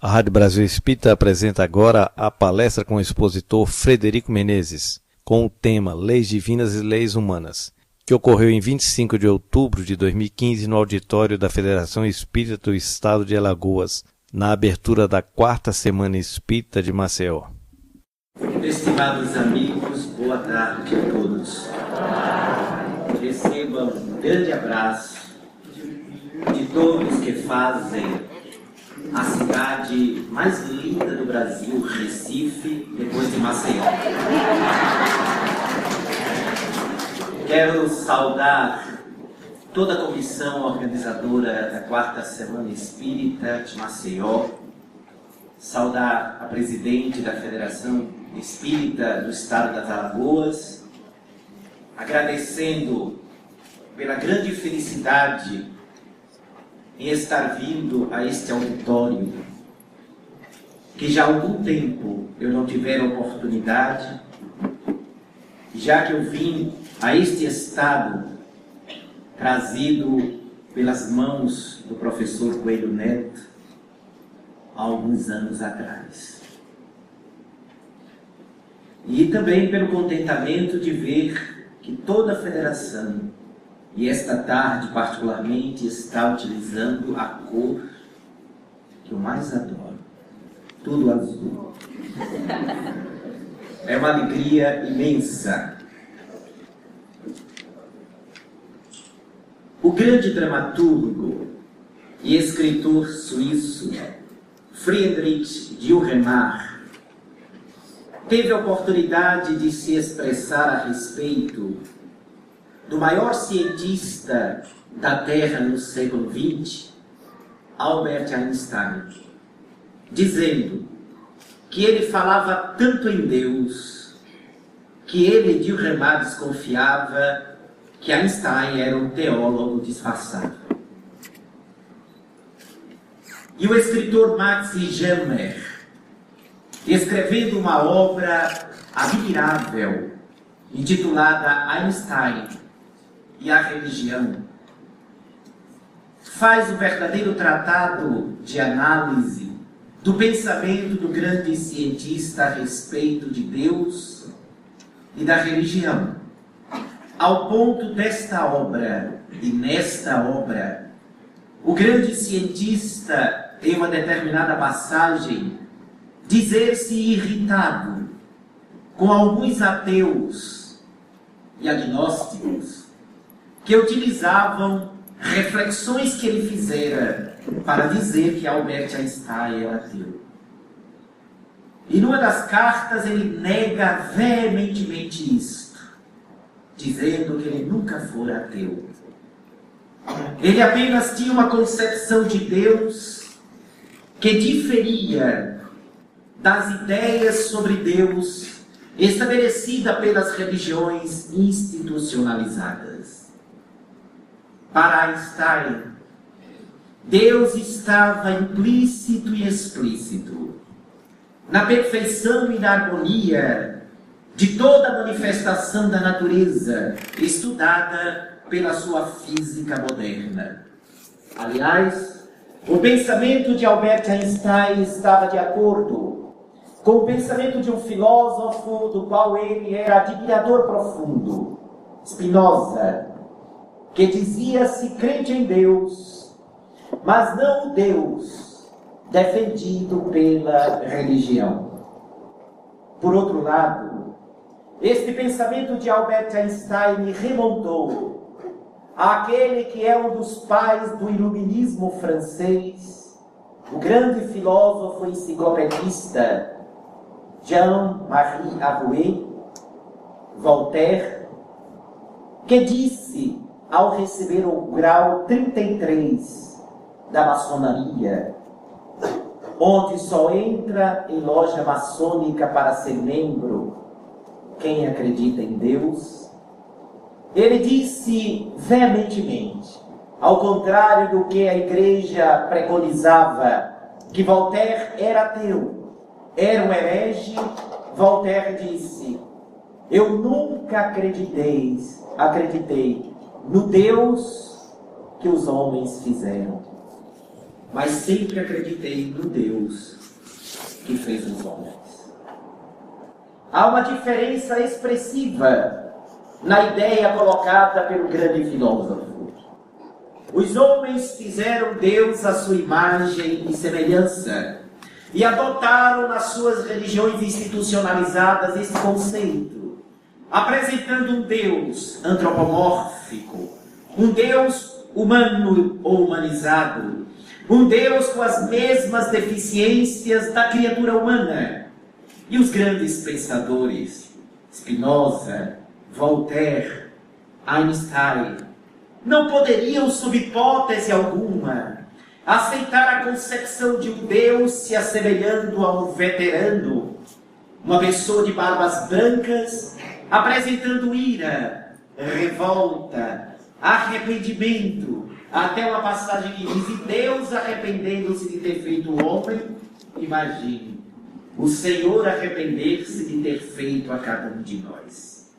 A Rádio Brasil Espírita apresenta agora a palestra com o expositor Frederico Menezes, com o tema Leis Divinas e Leis Humanas, que ocorreu em 25 de outubro de 2015 no auditório da Federação Espírita do Estado de Alagoas, na abertura da 4ª Semana Espírita de Maceió. Estimados amigos, boa tarde a todos. Recebam um grande abraço de todos que fazem a cidade mais linda do Brasil, Recife, depois de Maceió. Quero saudar toda a comissão organizadora da 4ª Semana Espírita de Maceió, saudar a presidente da Federação Espírita do Estado das Alagoas, agradecendo pela grande felicidade em estar vindo a este auditório, que já há algum tempo eu não tivera oportunidade, já que eu vim a este estado trazido pelas mãos do professor Coelho Neto há alguns anos atrás. E também pelo contentamento de ver que toda a federação, e esta tarde particularmente, está utilizando a cor que eu mais adoro, tudo azul. É uma alegria imensa. O grande dramaturgo e escritor suíço Friedrich Dürrenmatt teve a oportunidade de se expressar a respeito do maior cientista da Terra no século XX, Albert Einstein, dizendo que ele falava tanto em Deus que ele, Dürrenmatt, desconfiava que Einstein era um teólogo disfarçado. E o escritor Max Gelmer, escrevendo uma obra admirável, intitulada Einstein e a Religião, faz um verdadeiro tratado de análise do pensamento do grande cientista a respeito de Deus e da religião, ao ponto desta obra, e nesta obra, o grande cientista, em uma determinada passagem, dizer-se irritado com alguns ateus e agnósticos que utilizavam reflexões que ele fizera para dizer que Albert Einstein era ateu. E numa das cartas ele nega veementemente isto, dizendo que ele nunca fora ateu. Ele apenas tinha uma concepção de Deus que diferia das ideias sobre Deus estabelecida pelas religiões institucionalizadas. Para Einstein, Deus estava implícito e explícito na perfeição e na harmonia de toda a manifestação da natureza estudada pela sua física moderna. Aliás, o pensamento de Albert Einstein estava de acordo com o pensamento de um filósofo do qual ele era admirador profundo, Spinoza, que dizia-se crente em Deus, mas não o Deus defendido pela religião. Por outro lado, este pensamento de Albert Einstein remontou àquele que é um dos pais do iluminismo francês, o grande filósofo enciclopedista Jean-Marie Arouet, Voltaire, que disse, ao receber o grau 33 da maçonaria, onde só entra em loja maçônica para ser membro quem acredita em Deus, ele disse veementemente, ao contrário do que a igreja preconizava, que Voltaire era ateu, era um herege. Voltaire disse: eu nunca acreditei no Deus que os homens fizeram. mas sempre acreditei no Deus que fez os homens. Há uma diferença expressiva na ideia colocada pelo grande filósofo. Os homens fizeram Deus à sua imagem e semelhança e adotaram nas suas religiões institucionalizadas esse conceito, apresentando um Deus antropomórfico, um Deus humano ou humanizado, um Deus com as mesmas deficiências da criatura humana. E os grandes pensadores, Spinoza, Voltaire, Einstein, não poderiam, sob hipótese alguma, aceitar a concepção de um Deus se assemelhando a um veterano, uma pessoa de barbas brancas, apresentando ira, revolta, arrependimento, até uma passagem que diz: e Deus arrependendo-se de ter feito o homem, imagine, o Senhor arrepender-se de ter feito a cada um de nós.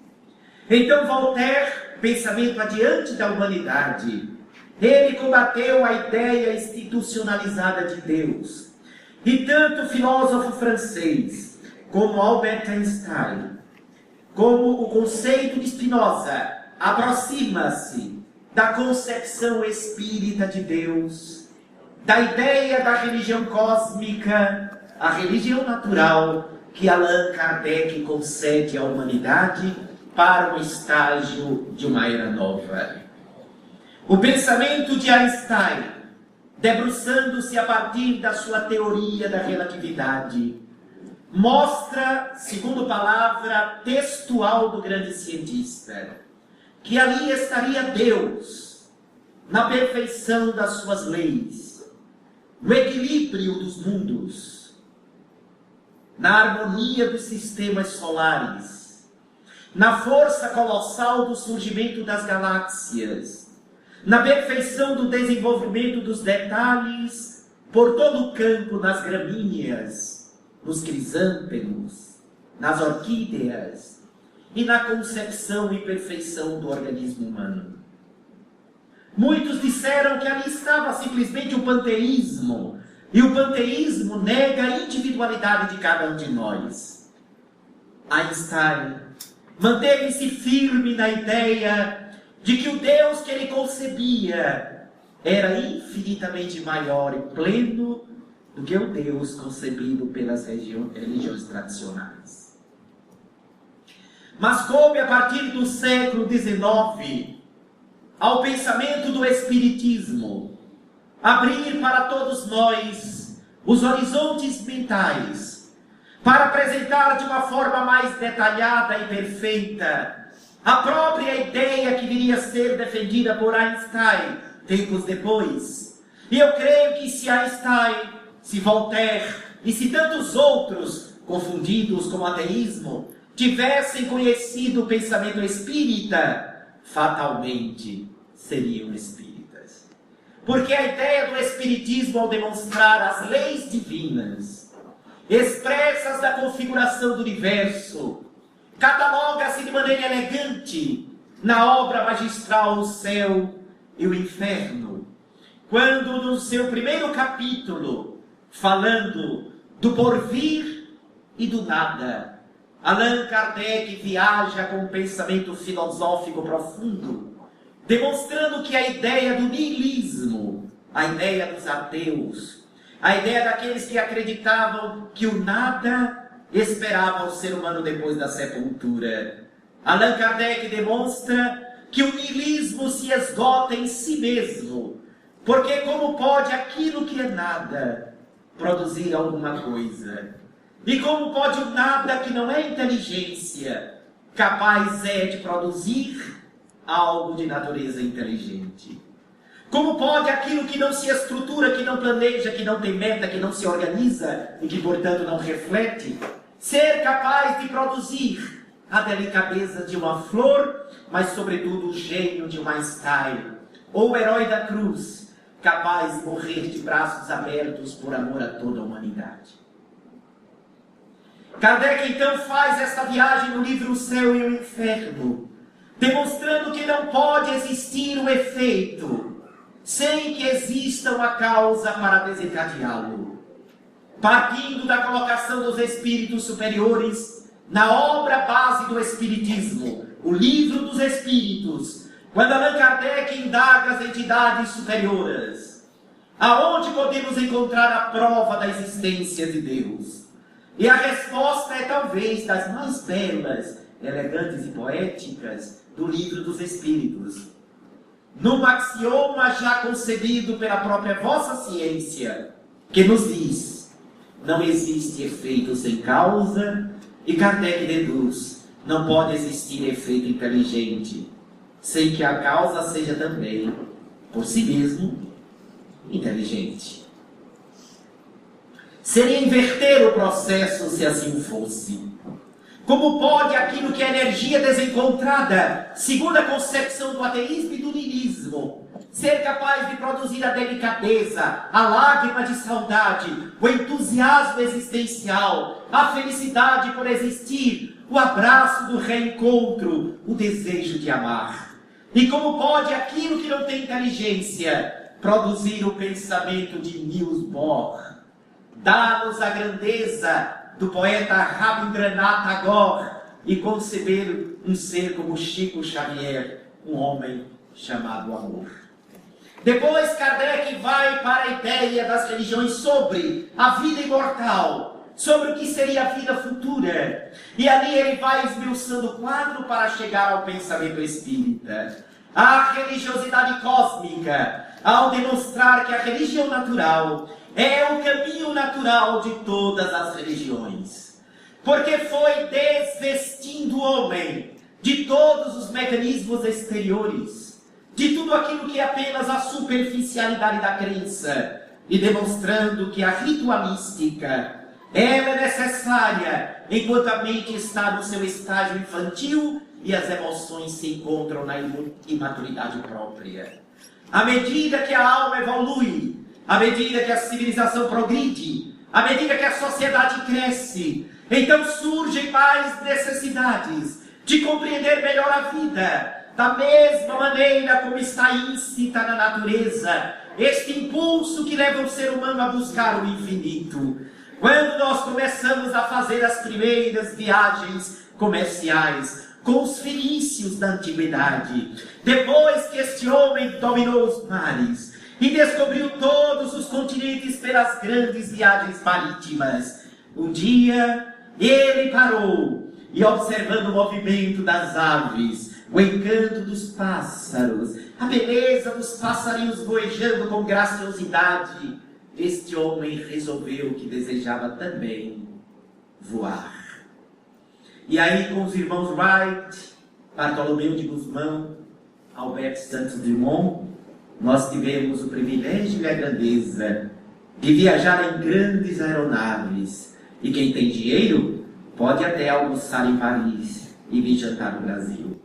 Então Voltaire, pensamento adiante da humanidade, ele combateu a ideia institucionalizada de Deus. E tanto o filósofo francês, como Albert Einstein, como o conceito de Spinoza, aproxima-se da concepção espírita de Deus, da ideia da religião cósmica, a religião natural que Allan Kardec concede à humanidade para um estágio de uma era nova. O pensamento de Einstein, debruçando-se a partir da sua teoria da relatividade, mostra, segundo palavra textual do grande cientista, que ali estaria Deus, na perfeição das suas leis, no equilíbrio dos mundos, na harmonia dos sistemas solares, na força colossal do surgimento das galáxias, na perfeição do desenvolvimento dos detalhes por todo o campo, nas gramíneas, nos crisântemos, nas orquídeas e na concepção e perfeição do organismo humano. Muitos disseram que ali estava simplesmente o panteísmo, e o panteísmo nega a individualidade de cada um de nós. Einstein manteve-se firme na ideia de que o Deus que ele concebia era infinitamente maior e pleno do que o Deus concebido pelas religiões tradicionais. Mas coube a partir do século XIX ao pensamento do Espiritismo abrir para todos nós os horizontes mentais, para apresentar de uma forma mais detalhada e perfeita a própria ideia que viria a ser defendida por Einstein tempos depois. E eu creio que se Einstein, se Voltaire e se tantos outros, confundidos com o ateísmo, tivessem conhecido o pensamento espírita, fatalmente seriam espíritas. Porque a ideia do espiritismo, ao demonstrar as leis divinas, expressas da configuração do universo, cataloga-se de maneira elegante na obra magistral O Céu e o Inferno, quando no seu primeiro capítulo, falando do porvir e do nada, Allan Kardec viaja com um pensamento filosófico profundo, demonstrando que a ideia do niilismo, a ideia dos ateus, a ideia daqueles que acreditavam que o nada esperava o ser humano depois da sepultura. Allan Kardec demonstra que o niilismo se esgota em si mesmo, porque como pode aquilo que é nada produzir alguma coisa? E como pode o nada que não é inteligência capaz de produzir algo de natureza inteligente? Como pode aquilo que não se estrutura, que não planeja, que não tem meta, que não se organiza e que, portanto, não reflete, ser capaz de produzir a delicadeza de uma flor, mas, sobretudo, o gênio de um Einstein, ou o herói da cruz, capaz de morrer de braços abertos por amor a toda a humanidade? Kardec, então, faz esta viagem no livro O Céu e o Inferno, demonstrando que não pode existir o efeito sem que exista uma causa para desencadeá-lo. Partindo da colocação dos espíritos superiores na obra base do Espiritismo, o Livro dos Espíritos, quando Allan Kardec indaga as entidades superiores, aonde podemos encontrar a prova da existência de Deus? E a resposta é talvez das mais belas, elegantes e poéticas do Livro dos Espíritos. Num axioma já concebido pela própria vossa ciência, que nos diz: não existe efeito sem causa, e Kardec deduz: não pode existir efeito inteligente, sem que a causa seja também, por si mesmo, inteligente. Seria inverter o processo se assim fosse. Como pode aquilo que é energia desencontrada, segundo a concepção do ateísmo e do niilismo, ser capaz de produzir a delicadeza, a lágrima de saudade, o entusiasmo existencial, a felicidade por existir, o abraço do reencontro, o desejo de amar? E como pode aquilo que não tem inteligência produzir o pensamento de Niels Bohr, dar-nos a grandeza do poeta Rabindranath Tagore e conceber um ser como Chico Xavier, um homem chamado amor? Depois Kardec vai para a ideia das religiões sobre a vida imortal, sobre o que seria a vida futura. E ali ele vai esmiuçando o quadro para chegar ao pensamento espírita. A religiosidade cósmica, ao demonstrar que a religião natural é o caminho natural de todas as religiões. Porque foi desvestindo o homem de todos os mecanismos exteriores, de tudo aquilo que é apenas a superficialidade da crença, e demonstrando que a ritualística, ela é necessária enquanto a mente está no seu estágio infantil e as emoções se encontram na imaturidade própria. À medida que a alma evolui, à medida que a civilização progride, à medida que a sociedade cresce, então surgem mais necessidades de compreender melhor a vida, da mesma maneira como está íncita na natureza, este impulso que leva o ser humano a buscar o infinito. Quando nós começamos a fazer as primeiras viagens comerciais com os fenícios da antiguidade, depois que este homem dominou os mares e descobriu todos os continentes pelas grandes viagens marítimas, um dia ele parou e, observando o movimento das aves, o encanto dos pássaros, a beleza dos passarinhos voejando com graciosidade, este homem resolveu que desejava também voar. E aí, com os irmãos Wright, Bartolomeu de Guzmão, Albert Santos Dumont, nós tivemos o privilégio e a grandeza de viajar em grandes aeronaves. E quem tem dinheiro pode até almoçar em Paris e vir jantar no Brasil.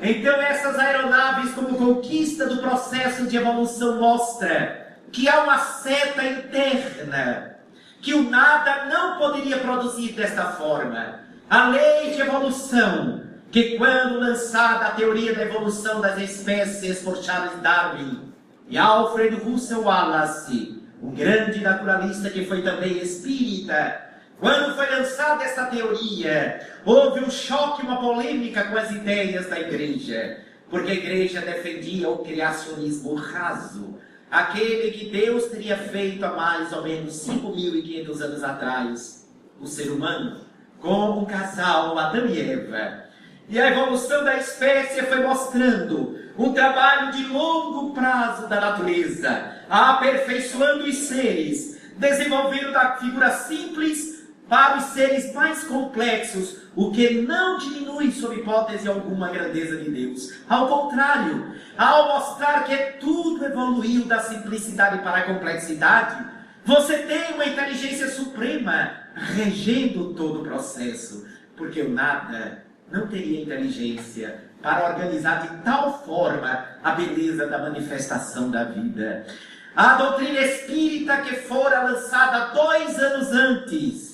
Então essas aeronaves, como conquista do processo de evolução, mostra que há uma seta interna que o nada não poderia produzir desta forma. A lei de evolução, que quando lançada a teoria da evolução das espécies por Charles Darwin e Alfred Russel Wallace, um grande naturalista que foi também espírita, quando foi lançada essa teoria, houve um choque, uma polêmica com as ideias da igreja, porque a igreja defendia o criacionismo raso, aquele que Deus teria feito há mais ou menos 5.500 anos atrás, o ser humano, com o casal Adão e Eva. E a evolução da espécie foi mostrando um trabalho de longo prazo da natureza, aperfeiçoando os seres, desenvolvendo da figura simples para os seres mais complexos, o que não diminui, sob hipótese alguma, a grandeza de Deus. Ao contrário, ao mostrar que tudo evoluiu da simplicidade para a complexidade, você tem uma inteligência suprema regendo todo o processo, porque o nada não teria inteligência para organizar de tal forma a beleza da manifestação da vida. A doutrina espírita, que fora lançada 2 anos antes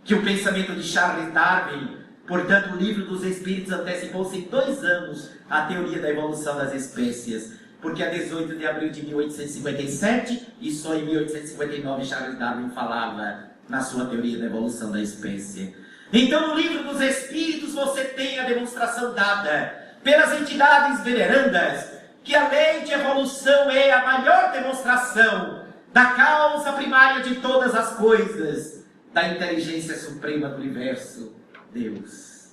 que o pensamento de Charles Darwin, portanto o Livro dos Espíritos antecipou-se em 2 anos a teoria da evolução das espécies. porque é 18 de abril de 1857, e só em 1859 Charles Darwin falava na sua teoria da evolução da espécie. Então, no livro dos Espíritos, você tem a demonstração dada pelas entidades venerandas, que a lei de evolução é a maior demonstração da causa primária de todas as coisas, da inteligência suprema do universo, Deus.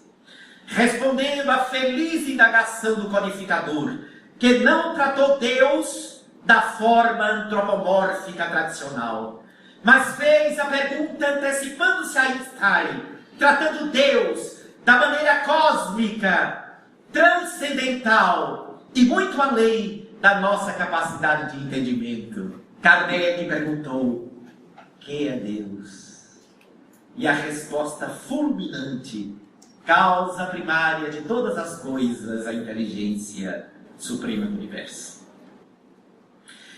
Respondendo à feliz indagação do codificador, que não tratou Deus da forma antropomórfica tradicional, mas fez a pergunta antecipando-se a Einstein, tratando Deus da maneira cósmica, transcendental e muito além da nossa capacidade de entendimento. Kardec perguntou: que é Deus? E a resposta fulminante: causa primária de todas as coisas, a inteligência suprema do universo.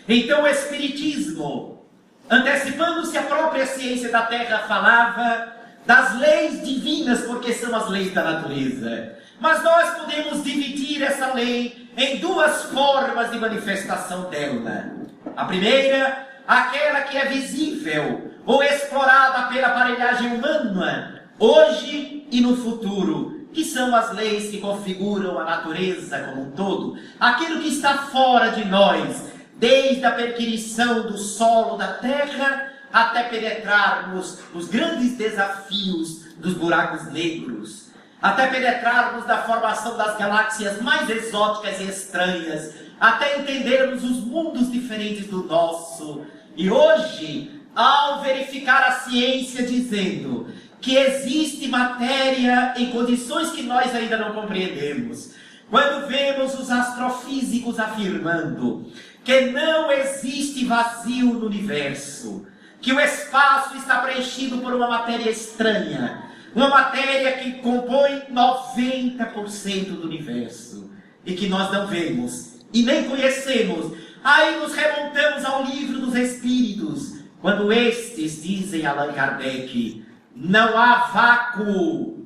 Então o Espiritismo, antecipando-se à própria ciência da Terra, falava das leis divinas, porque são as leis da natureza. Mas nós podemos dividir essa lei em duas formas de manifestação dela. A primeira, aquela que é visível ou explorada pela aparelhagem humana, hoje e no futuro, que são as leis que configuram a natureza como um todo, aquilo que está fora de nós, desde a perquisição do solo da terra até penetrarmos nos grandes desafios dos buracos negros, até penetrarmos na formação das galáxias mais exóticas e estranhas, até entendermos os mundos diferentes do nosso. E hoje, ao verificar a ciência dizendo que existe matéria em condições que nós ainda não compreendemos, quando vemos os astrofísicos afirmando que não existe vazio no universo, que o espaço está preenchido por uma matéria estranha, uma matéria que compõe 90% do universo, e que nós não vemos e nem conhecemos, aí nos remontamos ao livro dos Espíritos, quando estes dizem, Allan Kardec, não há vácuo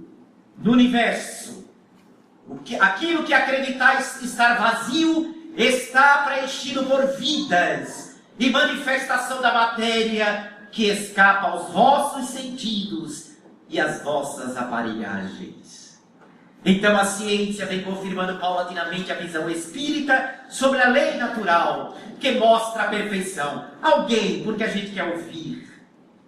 no universo. Aquilo que acreditais estar vazio está preenchido por vidas e manifestação da matéria que escapa aos vossos sentidos e às vossas aparelhagens. Então a ciência vem confirmando paulatinamente a visão espírita sobre a lei natural, que mostra a perfeição. Alguém, porque a gente quer ouvir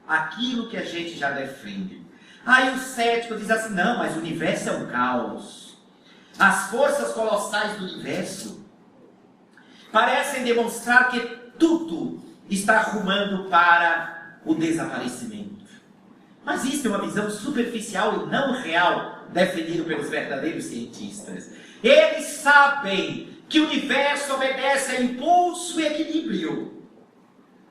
aquilo que a gente já defende. Aí o cético diz assim, não, mas o universo é um caos. As forças colossais do universo parecem demonstrar que tudo está rumando para o desaparecimento. Mas isso é uma visão superficial e não real, defendida pelos verdadeiros cientistas. Eles sabem que o universo obedece a impulso e equilíbrio.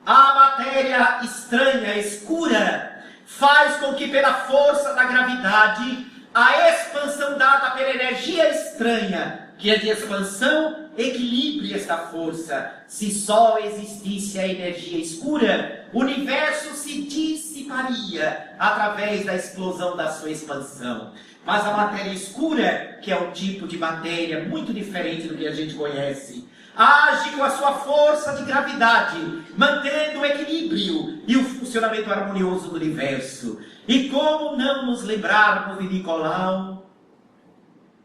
A matéria estranha, escura, faz com que pela força da gravidade, a expansão dada pela energia estranha, que é de expansão, equilibre esta força. Se só existisse a energia escura, o universo se dissiparia através da explosão da sua expansão. Mas a matéria escura, que é um tipo de matéria muito diferente do que a gente conhece, age com a sua força de gravidade, mantendo o equilíbrio e o funcionamento harmonioso do universo. E como não nos lembrarmos de Nicolau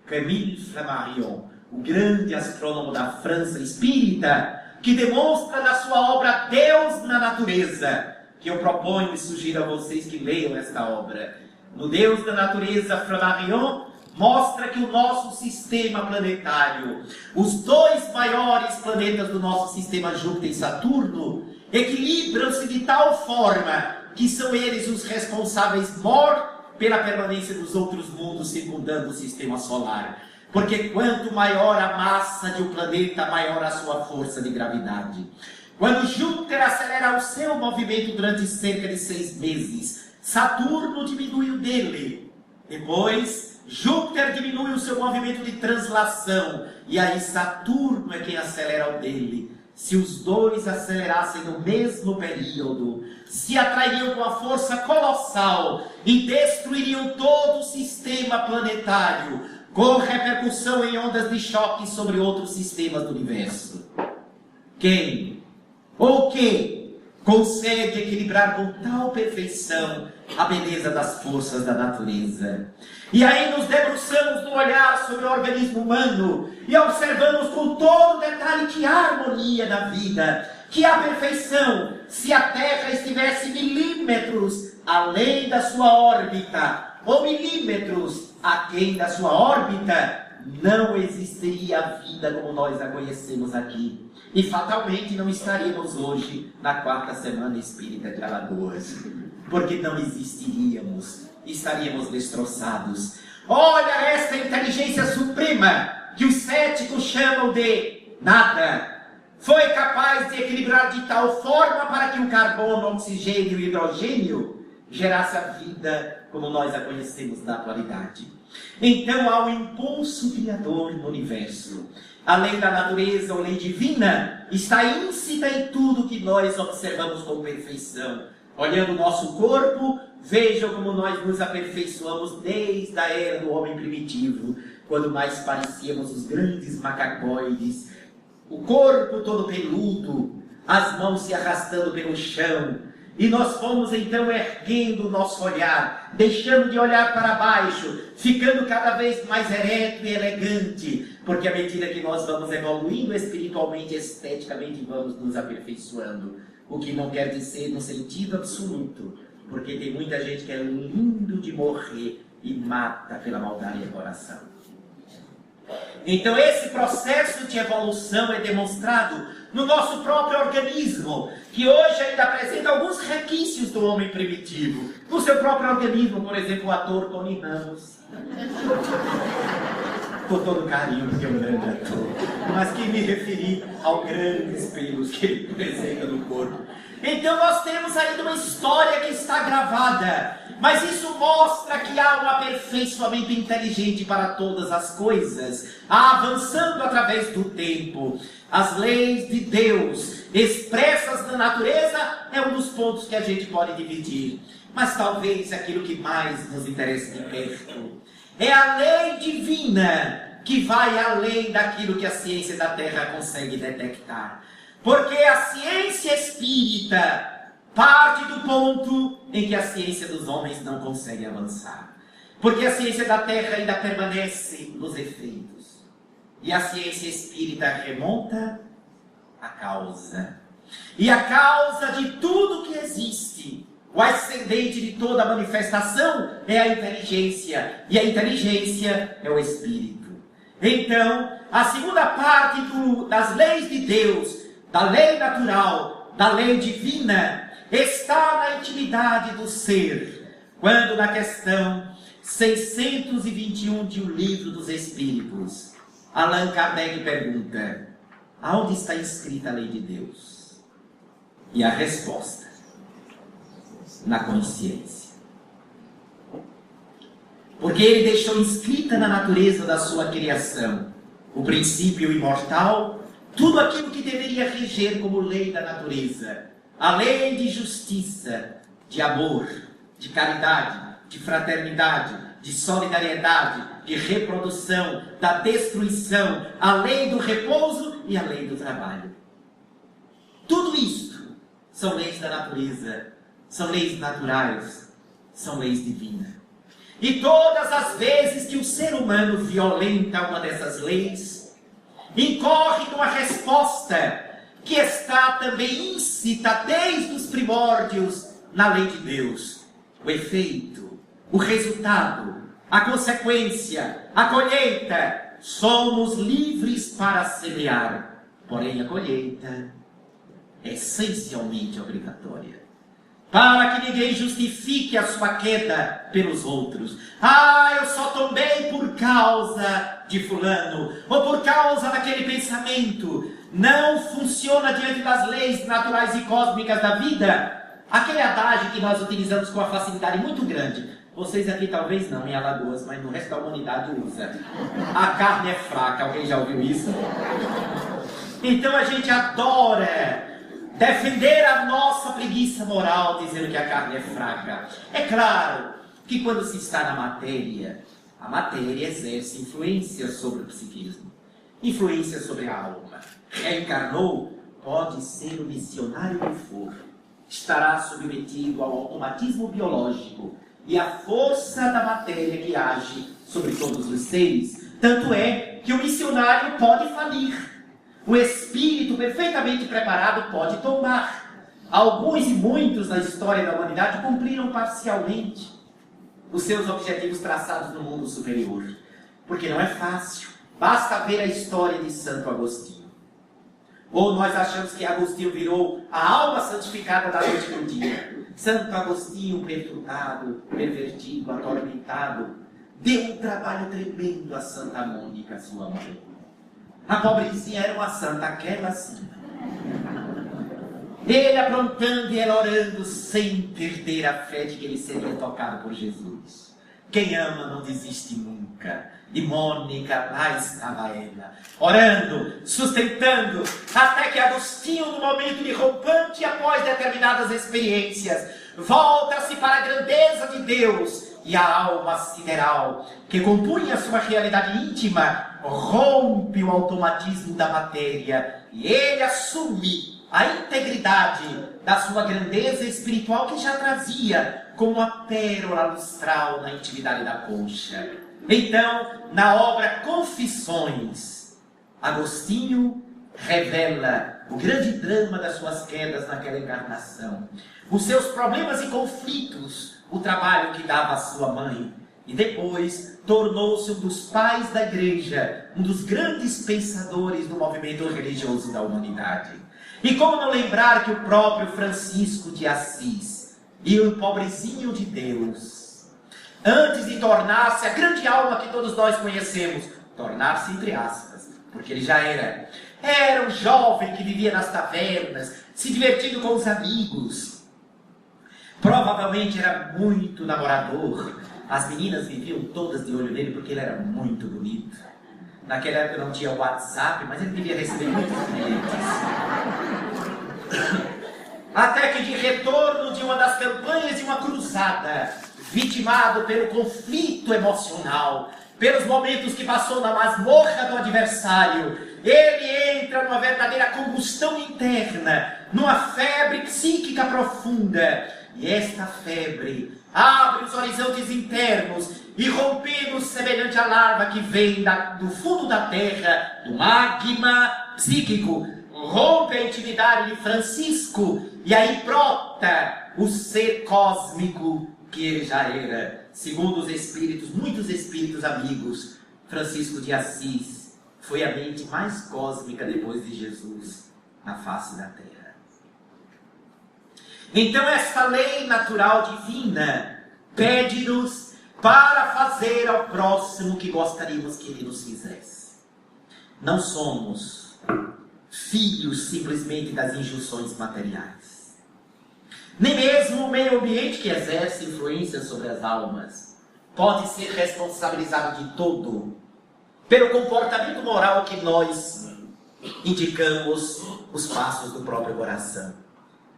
Camille Flammarion, o grande astrônomo da França espírita, que demonstra na sua obra Deus na Natureza, que eu proponho e sugiro a vocês que leiam esta obra. No Deus da Natureza, Flammarion mostra que o nosso sistema planetário, os dois maiores planetas do nosso sistema, Júpiter e Saturno, equilibram-se de tal forma que são eles os responsáveis pela permanência dos outros mundos circundando o sistema solar. Porque quanto maior a massa de um planeta, maior a sua força de gravidade. Quando Júpiter acelera o seu movimento durante cerca de 6 meses, Saturno diminui o dele. Depois, Júpiter diminui o seu movimento de translação, e aí Saturno é quem acelera o dele. Se os dois acelerassem no mesmo período, se atrairiam com uma força colossal e destruiriam todo o sistema planetário, com repercussão em ondas de choque sobre outros sistemas do universo. Quem ou que consegue equilibrar com tal perfeição a beleza das forças da natureza? E aí nos debruçamos no olhar sobre o organismo humano e observamos com todo detalhe que há harmonia na vida, que há perfeição. Se a Terra estivesse milímetros além da sua órbita, ou milímetros aquém da sua órbita, não existiria a vida como nós a conhecemos aqui. E fatalmente não estaríamos hoje na quarta semana espírita de Alagoas, porque não existiríamos, estaríamos destroçados. Olha esta inteligência suprema que os céticos chamam de nada. Foi capaz de equilibrar de tal forma para que o carbono, o oxigênio e o hidrogênio gerasse a vida como nós a conhecemos na atualidade. Então há um impulso criador no universo. A lei da natureza, ou lei divina, está íncita em tudo que nós observamos com perfeição. Olhando o nosso corpo, vejam como nós nos aperfeiçoamos desde a era do homem primitivo, quando mais parecíamos os grandes macacoides, o corpo todo peludo, as mãos se arrastando pelo chão, e nós fomos então erguendo o nosso olhar, deixando de olhar para baixo, ficando cada vez mais ereto e elegante, porque à medida que nós vamos evoluindo espiritualmente, esteticamente, vamos nos aperfeiçoando. O que não quer dizer no sentido absoluto, porque tem muita gente que é lindo de morrer e mata pela maldade do coração. Então esse processo de evolução é demonstrado no nosso próprio organismo, que hoje ainda apresenta alguns requisitos do homem primitivo. No seu próprio organismo, por exemplo, o ator Tony Ramos. Com todo carinho, porque é um grande ator, mas que me referi aos grandes pelos que ele apresenta no corpo. Então nós temos ainda uma história que está gravada, mas isso mostra que há um aperfeiçoamento inteligente para todas as coisas, avançando através do tempo. As leis de Deus expressas na natureza é um dos pontos que a gente pode dividir, mas talvez aquilo que mais nos interessa de perto é a lei divina, que vai além daquilo que a ciência da Terra consegue detectar. Porque a ciência espírita parte do ponto em que a ciência dos homens não consegue avançar. Porque a ciência da Terra ainda permanece nos efeitos. E a ciência espírita remonta à causa. E a causa de tudo que existe, o ascendente de toda a manifestação, é a inteligência. E a inteligência é o espírito. Então, a segunda parte das leis de Deus, da lei natural, da lei divina, está na intimidade do ser. Quando na questão 621 de O Livro dos Espíritos, Allan Kardec pergunta: aonde está escrita a lei de Deus? E a resposta: na consciência. Porque ele deixou inscrita na natureza da sua criação o princípio imortal, tudo aquilo que deveria reger como lei da natureza. A lei de justiça, de amor, de caridade, de fraternidade, de solidariedade, de reprodução, da destruição, a lei do repouso e a lei do trabalho. Tudo isto são leis da natureza, são leis naturais, são leis divinas. E todas as vezes que o ser humano violenta uma dessas leis, incorre numa resposta que está também íncita desde os primórdios na lei de Deus. O efeito, o resultado, a consequência, a colheita. Somos livres para semear, porém a colheita é essencialmente obrigatória. Para que ninguém justifique a sua queda pelos outros. Ah, eu só tombei por causa de fulano, ou por causa daquele pensamento. Não funciona diante das leis naturais e cósmicas da vida. Aquele adágio que nós utilizamos com uma facilidade muito grande. Vocês aqui talvez não, em Alagoas, mas no resto da humanidade usa. A carne é fraca, alguém já ouviu isso? Então a gente adora defender a nossa preguiça moral, dizendo que a carne é fraca. É claro que quando se está na matéria, a matéria exerce influência sobre o psiquismo, influência sobre a alma. Reencarnou, pode ser o missionário que for, estará submetido ao automatismo biológico e à força da matéria que age sobre todos os seres. Tanto é que o missionário pode falir. O espírito perfeitamente preparado pode tombar. Alguns e muitos na história da humanidade cumpriram parcialmente os seus objetivos traçados no mundo superior. Porque não é fácil. Basta ver a história de Santo Agostinho. Ou nós achamos que Agostinho virou a alma santificada da noite para o dia. Santo Agostinho, perturbado, pervertido, atormentado, deu um trabalho tremendo a Santa Mônica, sua mãe. A pobrezinha era uma santa, aquela sim. Ele aprontando e ela orando sem perder a fé de que ele seria tocado por Jesus. Quem ama não desiste nunca. E Mônica, lá estava ela, orando, sustentando, até que Agostinho, no momento de rompante, após determinadas experiências, volta-se para a grandeza de Deus, e a alma sideral, que compunha sua realidade íntima, rompe o automatismo da matéria, e ele assume a integridade da sua grandeza espiritual que já trazia como uma pérola lustral na intimidade da concha. Então, na obra Confissões, Agostinho revela o grande drama das suas quedas naquela encarnação, os seus problemas e conflitos, o trabalho que dava à sua mãe, e depois tornou-se um dos pais da igreja, um dos grandes pensadores do movimento religioso da humanidade. E como não lembrar que o próprio Francisco de Assis, e o pobrezinho de Deus, antes de tornar-se a grande alma que todos nós conhecemos, tornar-se entre aspas, porque ele já era um jovem que vivia nas tavernas, se divertindo com os amigos. Provavelmente era muito namorador. As meninas viviam todas de olho nele porque ele era muito bonito. Naquela época não tinha WhatsApp, mas ele devia receber muitos bilhetes. Até que de retorno de uma das campanhas de uma cruzada, vitimado pelo conflito emocional, pelos momentos que passou na masmorra do adversário, ele entra numa verdadeira combustão interna, numa febre psíquica profunda. E esta febre abre os horizontes internos e, rompendo semelhante à larva que vem do fundo da terra, do magma psíquico, rompe a intimidade de Francisco e aí brota o ser cósmico que ele já era. Segundo os espíritos, muitos espíritos amigos, Francisco de Assis foi a mente mais cósmica depois de Jesus na face da terra. Então esta lei natural divina pede-nos para fazer ao próximo o que gostaríamos que ele nos fizesse. Não somos filhos simplesmente das injunções materiais. Nem mesmo o meio ambiente que exerce influência sobre as almas pode ser responsabilizado de todo pelo comportamento moral que nós indicamos os passos do próprio coração.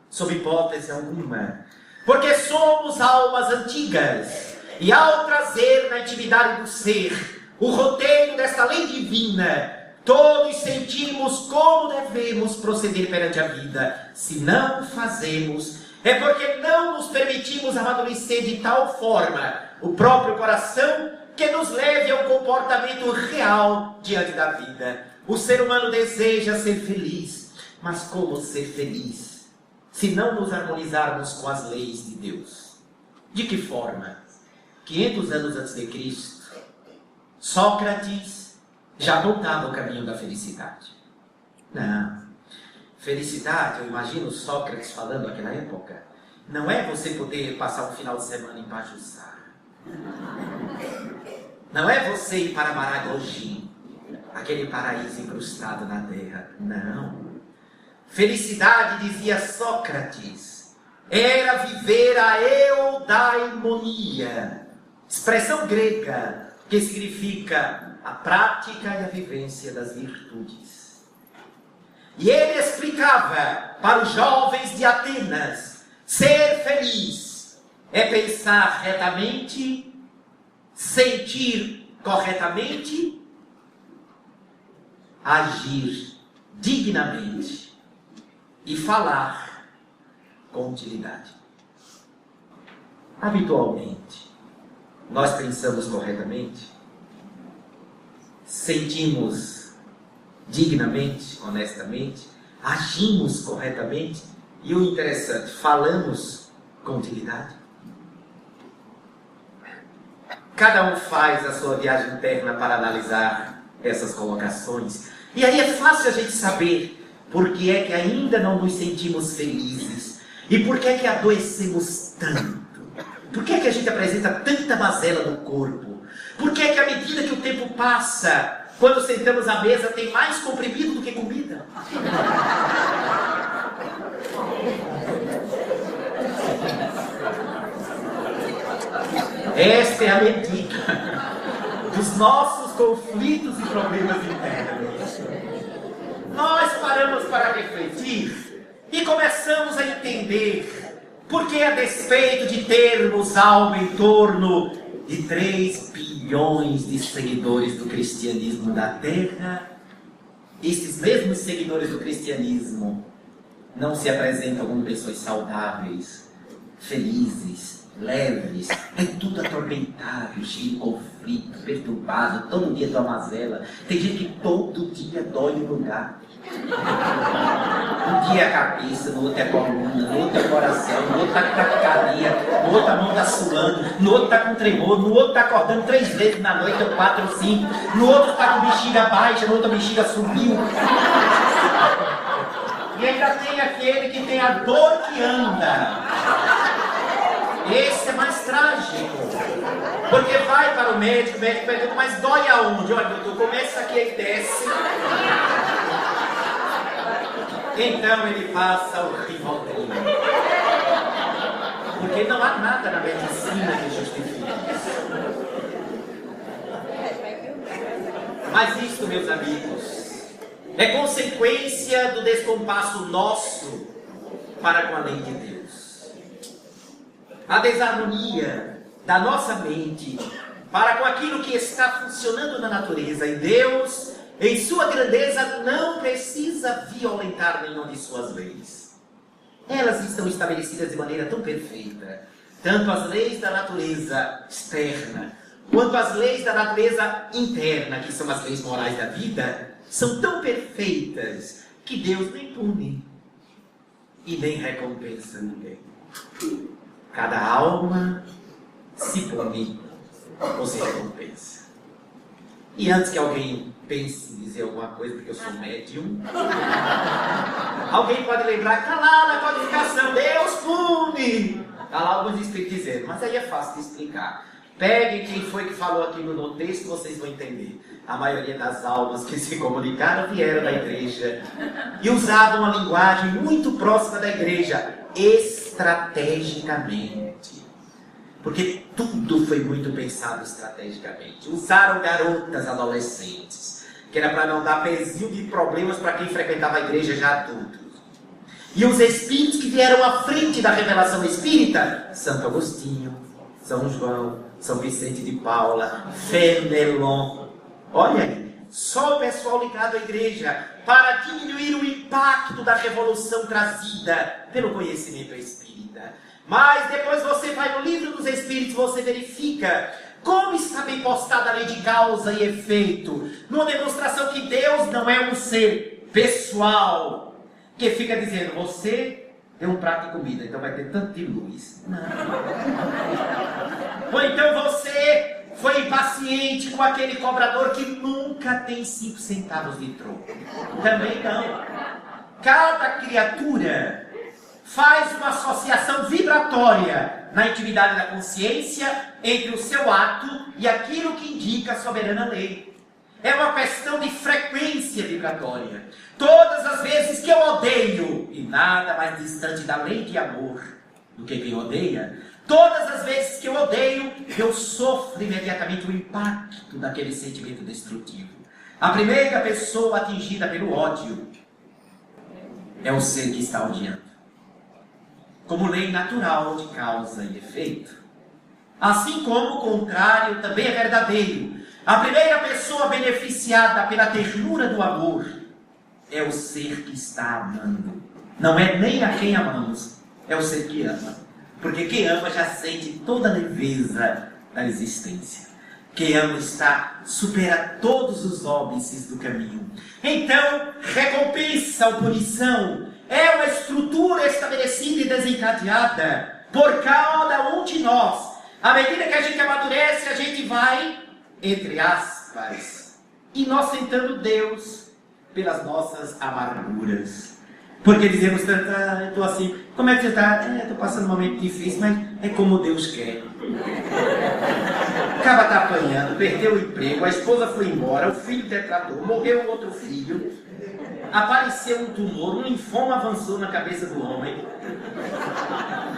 Sob hipótese alguma. Porque somos almas antigas. E ao trazer na intimidade do ser o roteiro desta lei divina, todos sentimos como devemos proceder perante a vida. Se não o fazemos, é porque não nos permitimos amadurecer de tal forma o próprio coração que nos leve a um comportamento real diante da vida. O ser humano deseja ser feliz. Mas como ser feliz se não nos harmonizarmos com as leis de Deus? De que forma? 500 anos antes de Cristo, Sócrates já apontava o caminho da felicidade. Não. Felicidade, eu imagino Sócrates falando naquela época, não é você poder passar um final de semana em Pajuçá. Não é você ir para Maragogi, aquele paraíso incrustado na terra. Não. Felicidade, dizia Sócrates, era viver a eudaimonia, expressão grega que significa a prática e a vivência das virtudes. E ele explicava para os jovens de Atenas, ser feliz é pensar retamente, sentir corretamente, agir dignamente e falar com utilidade. Habitualmente, nós pensamos corretamente, sentimos dignamente, honestamente, agimos corretamente e o interessante, falamos com utilidade. Cada um faz a sua viagem interna para analisar essas colocações. E aí é fácil a gente saber por que é que ainda não nos sentimos felizes e por que é que adoecemos tanto. Por que é que a gente apresenta tanta mazela no corpo? Por que é que à medida que o tempo passa, quando sentamos à mesa, tem mais comprimido do que comida? Esta é a medida dos nossos conflitos e problemas internos. Nós paramos para refletir e começamos a entender por que, a despeito de termos algo em torno de 3 bilhões de seguidores do cristianismo da Terra, esses mesmos seguidores do cristianismo não se apresentam como pessoas saudáveis, felizes, leves. É tudo atormentado, cheio de conflito, perturbado, todo dia tua mazela. Tem gente que todo dia dói no lugar. Um dia é a cabeça, no outro é a coluna, no outro é o coração, no outro está com taquicardia, no outro a mão está suando, no outro está com tremor, no outro está acordando 3 vezes na noite, ou 4 ou 5, no outro está com bexiga baixa, no outro a bexiga subiu. E ainda tem aquele que tem a dor que anda. Esse é mais trágico. Porque vai para o médico pergunta, mas dói aonde? Olha, doutor, começa aqui e desce. Então ele passa o Rivotril. Porque não há nada na medicina que justifique isso. Mas isso, meus amigos, é consequência do descompasso nosso para com a lei de Deus. A desarmonia da nossa mente para com aquilo que está funcionando na natureza. E Deus, em sua grandeza, não precisa violentar nenhuma de suas leis. Elas estão estabelecidas de maneira tão perfeita, tanto as leis da natureza externa, quanto as leis da natureza interna, que são as leis morais da vida, são tão perfeitas que Deus nem pune e nem recompensa ninguém. Cada alma se pune ou se recompensa. E antes que alguém pense em dizer alguma coisa, porque eu sou médium, alguém pode lembrar, está lá na codificação, Deus pune. Está lá alguns espíritos dizendo, mas aí é fácil de explicar. Peguem quem foi que falou aquilo no texto, vocês vão entender. A maioria das almas que se comunicaram vieram da igreja e usavam uma linguagem muito próxima da igreja, estrategicamente. Porque tudo foi muito pensado estrategicamente. Usaram garotas adolescentes, que era para não dar pezinho de problemas para quem frequentava a igreja já adultos. E os espíritos que vieram à frente da revelação espírita, Santo Agostinho, São João, São Vicente de Paula, Fenelon. Olha aí, só o pessoal ligado à igreja para diminuir o impacto da revolução trazida pelo conhecimento espírita. Mas depois você vai no livro dos Espíritos, você verifica como está bem postada a lei de causa e efeito, numa demonstração que Deus não é um ser pessoal, que fica dizendo, você tem um prato de comida, então vai ter tanto de luz. Não. Ou então você foi impaciente com aquele cobrador que nunca tem 5 centavos de troco. Também não. Cada criatura faz uma associação vibratória na intimidade da consciência entre o seu ato e aquilo que indica a soberana lei. É uma questão de frequência vibratória. Todas as vezes que eu odeio, e nada mais distante da lei de amor do que quem odeia, todas as vezes que eu odeio, eu sofro imediatamente o impacto daquele sentimento destrutivo. A primeira pessoa atingida pelo ódio é o ser que está odiando. Como lei natural de causa e efeito. Assim como o contrário também é verdadeiro. A primeira pessoa beneficiada pela ternura do amor é o ser que está amando. Não é nem a quem amamos, é o ser que ama. Porque quem ama já sente toda a leveza da existência. Quem ama supera todos os óbices do caminho. Então, recompensa ou punição é uma estrutura estabelecida e desencadeada por cada um de nós. À medida que a gente amadurece, a gente vai, entre aspas, inocentando Deus pelas nossas amarguras. Porque dizemos tanto, eu estou assim, como é que você está? Estou passando um momento difícil, mas é como Deus quer. Acaba tá apanhando, perdeu o emprego, a esposa foi embora, o filho detratou, morreu outro filho, apareceu um tumor, um linfoma avançou na cabeça do homem.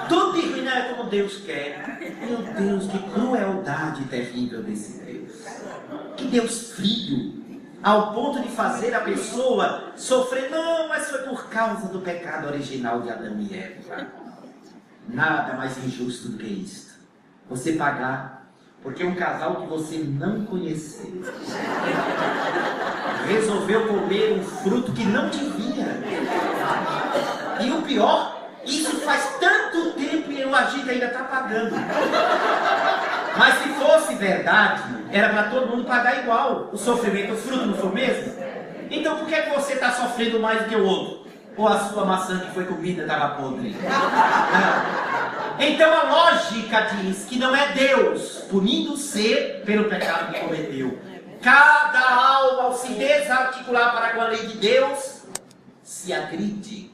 Tudo de ruim, é como Deus quer. Meu Deus, que crueldade terrível desse Deus. Que Deus frio. Ao ponto de fazer a pessoa sofrer. Não, mas foi por causa do pecado original de Adão e Eva. Nada mais injusto do que isto. Você pagar, porque um casal que você não conheceu resolveu comer um fruto que não devia. E o pior, isso faz tanto tempo e a gente ainda está pagando. Mas se fosse verdade, era para todo mundo pagar igual. O sofrimento, o fruto não foi o mesmo? Então por que você está sofrendo mais do que o outro? Ou a sua maçã que foi comida estava podre? Não. Então a lógica diz que não é Deus punindo o ser pelo pecado que cometeu. Cada alma, ao se desarticular para com a lei de Deus, se agride.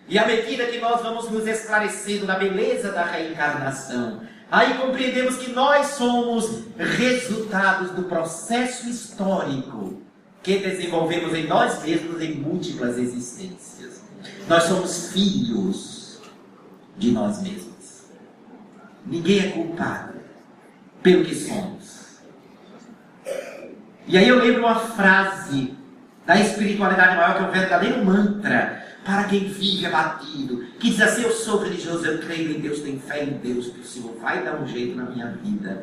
E à medida que nós vamos nos esclarecendo na beleza da reencarnação, aí compreendemos que nós somos resultados do processo histórico que desenvolvemos em nós mesmos em múltiplas existências. Nós somos filhos de nós mesmos. Ninguém é culpado pelo que somos. E aí eu lembro uma frase da espiritualidade maior, que é um verdadeiro mantra para quem vive abatido, que diz assim: eu sou religioso, eu creio em Deus, tenho fé em Deus, que o Senhor vai dar um jeito na minha vida.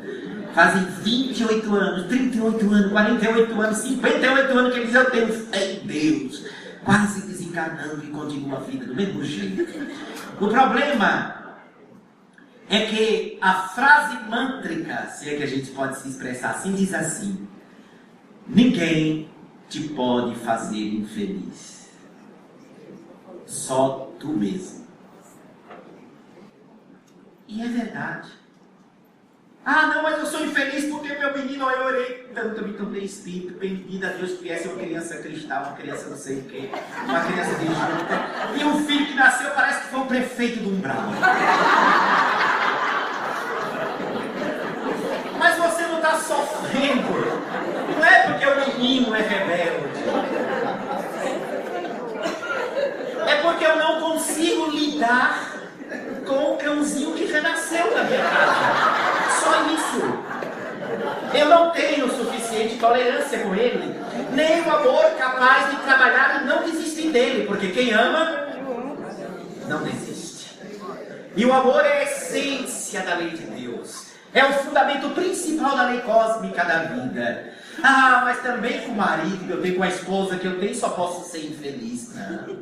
Fazem 28 anos, 38 anos, 48 anos, 58 anos que ele diz: eu tenho fé em Deus. Quase desencarnando e continua a vida do mesmo jeito. O problema é que a frase mântrica, se é que a gente pode se expressar assim, diz assim: ninguém te pode fazer infeliz. Só tu mesmo. E é verdade. Ah, não, mas eu sou infeliz porque meu menino, eu orei tanto, me tornei espírito, pedindo a Deus que viesse uma criança cristal, uma criança não sei o quê, uma criança de junta, e um filho que nasceu parece que foi o prefeito do umbral. Mas você não está sofrendo. Não é porque o menino é rebelde. É porque eu não consigo lidar com o cãozinho que renasceu na minha casa. Só isso. Eu não tenho suficiente tolerância com ele, nem o amor capaz de trabalhar e não desistir dele, porque quem ama, não desiste. E o amor é a essência da lei de Deus. É o fundamento principal da lei cósmica da vida. Ah, mas também com o marido que eu tenho, com a esposa que eu tenho, só posso ser infeliz. Não.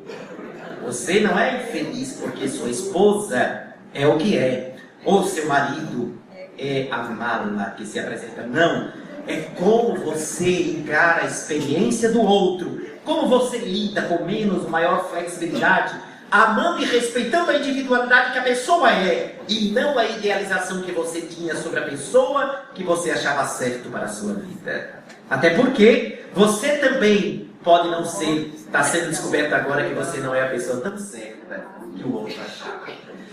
Você não é infeliz porque sua esposa é o que é, ou seu marido é a mala que se apresenta. Não, é como você encara a experiência do outro, como você lida com menos ou maior flexibilidade, amando e respeitando a individualidade que a pessoa é, e não a idealização que você tinha sobre a pessoa que você achava certo para a sua vida. Até porque você também pode não ser, está sendo descoberto agora que você não é a pessoa tão certa que o outro achava.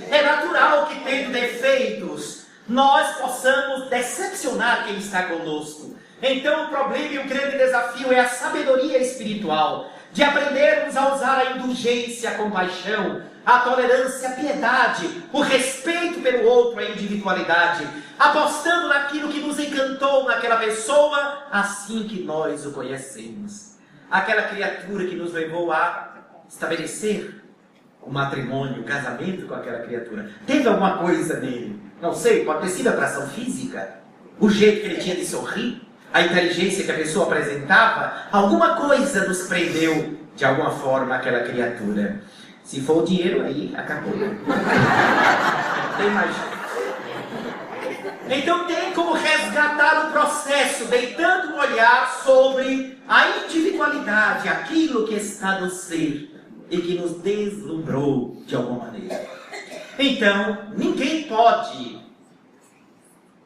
É natural que, tendo defeitos, nós possamos decepcionar quem está conosco. Então o problema e o grande desafio é a sabedoria espiritual, de aprendermos a usar a indulgência, a compaixão, a tolerância, a piedade, o respeito pelo outro, a individualidade, apostando naquilo que nos encantou naquela pessoa, assim que nós o conhecemos. Aquela criatura que nos levou a estabelecer o matrimônio, o casamento com aquela criatura. Teve alguma coisa nele? Não sei, pode ter sido atração física, o jeito que ele tinha de sorrir, a inteligência que a pessoa apresentava, alguma coisa nos prendeu de alguma forma àquela criatura. Se for o dinheiro, aí acabou. Não tem mais. Então tem como resgatar o processo, deitando um olhar sobre a individualidade, aquilo que está no ser e que nos deslumbrou de alguma maneira. Então, ninguém pode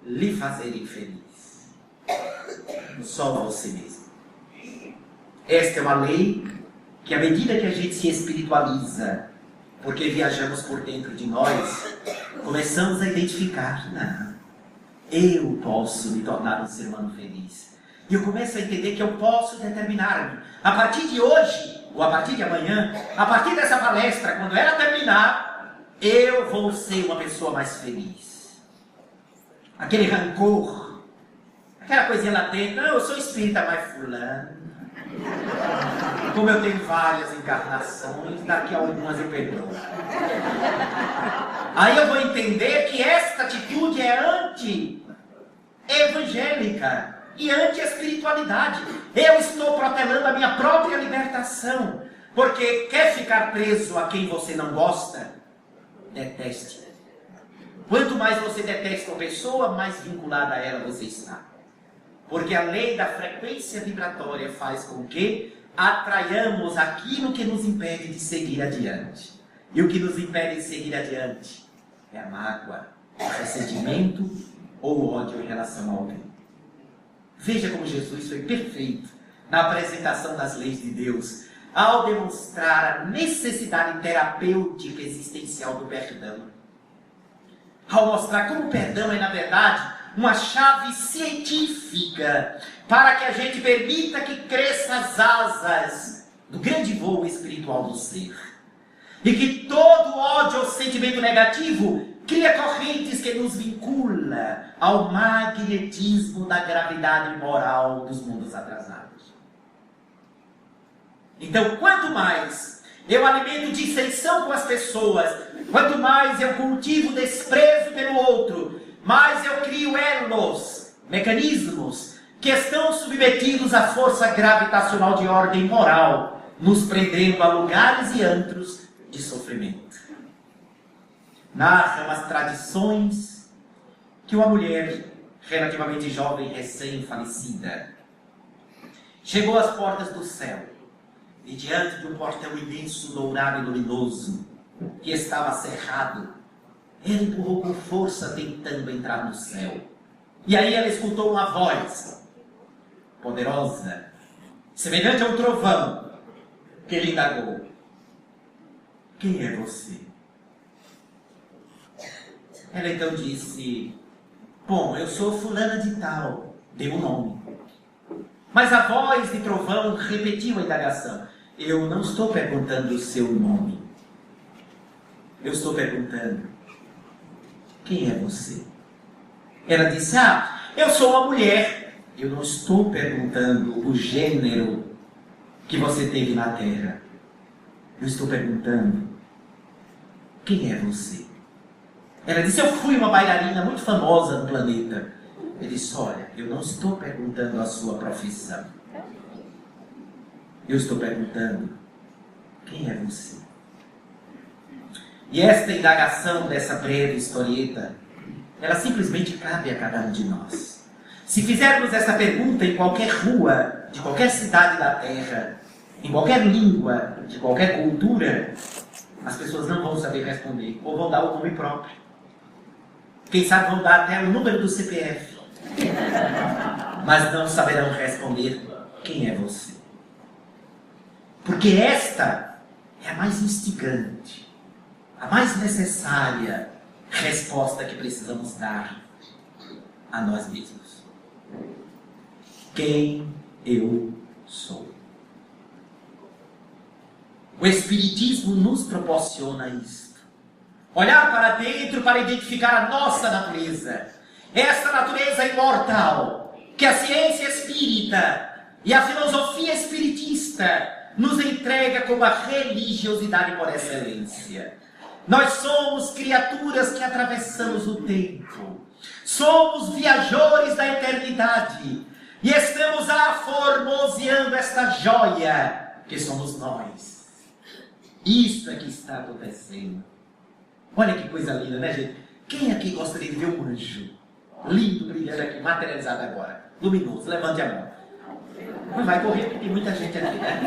lhe fazer infeliz. Só você mesmo. Esta é uma lei que, à medida que a gente se espiritualiza, porque viajamos por dentro de nós, começamos a identificar, não, eu posso me tornar um ser humano feliz. E eu começo a entender que eu posso determinar-me. A partir de hoje, ou a partir de amanhã, a partir dessa palestra, quando ela terminar, eu vou ser uma pessoa mais feliz. Aquele rancor, aquela coisinha latente, não, eu sou espírita, mas fulano, como eu tenho várias encarnações, daqui a algumas eu perdoo. Aí eu vou entender que esta atitude é anti-evangélica e anti-espiritualidade. Eu estou protelando a minha própria libertação. Porque quer ficar preso a quem você não gosta? Deteste. Quanto mais você detesta uma pessoa, mais vinculada a ela você está. Porque a lei da frequência vibratória faz com que atraiamos aquilo que nos impede de seguir adiante. E o que nos impede de seguir adiante é a mágoa, o ressentimento ou o ódio em relação a alguém. Veja como Jesus foi perfeito na apresentação das leis de Deus, ao demonstrar a necessidade terapêutica existencial do perdão. Ao mostrar como o perdão é, na verdade, uma chave científica para que a gente permita que cresça as asas do grande voo espiritual do ser. E que todo ódio ou sentimento negativo cria correntes que nos vincula ao magnetismo da gravidade moral dos mundos atrasados. Então, quanto mais eu alimento dissensão com as pessoas, quanto mais eu cultivo desprezo pelo outro, mais eu crio elos, mecanismos, que estão submetidos à força gravitacional de ordem moral, nos prendendo a lugares e antros de sofrimento. Narram as tradições que uma mulher relativamente jovem, recém-falecida, chegou às portas do céu e diante de um portão imenso, dourado e luminoso, que estava cerrado, ela empurrou com força tentando entrar no céu. E aí ela escutou uma voz poderosa, semelhante a um trovão, que lhe indagou: quem é você? Ela então disse: bom, eu sou fulana de tal, deu um nome. Mas a voz de trovão repetiu a indagação: eu não estou perguntando o seu nome. Eu estou perguntando: quem é você? Ela disse: eu sou uma mulher. Eu não estou perguntando o gênero que você teve na Terra. Eu estou perguntando: quem é você? Ela disse: eu fui uma bailarina muito famosa no planeta. Ele disse: olha, eu não estou perguntando a sua profissão. Eu estou perguntando: quem é você? E esta indagação dessa breve historieta, ela simplesmente cabe a cada um de nós. Se fizermos essa pergunta em qualquer rua, de qualquer cidade da Terra, em qualquer língua, de qualquer cultura, as pessoas não vão saber responder, ou vão dar o nome próprio. Quem sabe vão dar até o número do CPF. Mas não saberão responder: quem é você? Porque esta é a mais instigante, a mais necessária resposta que precisamos dar a nós mesmos. Quem eu sou? O Espiritismo nos proporciona isto. Olhar para dentro para identificar a nossa natureza. Essa natureza imortal que a ciência espírita e a filosofia espiritista nos entrega como a religiosidade por excelência. Nós somos criaturas que atravessamos o tempo. Somos viajores da eternidade. E estamos aformoseando esta joia que somos nós. Isso é que está acontecendo. Olha que coisa linda, né, gente? Quem aqui gostaria de ver um anjo lindo, brilhando aqui, materializado agora? Luminoso, levante a mão. Não vai correr porque tem muita gente aqui, né?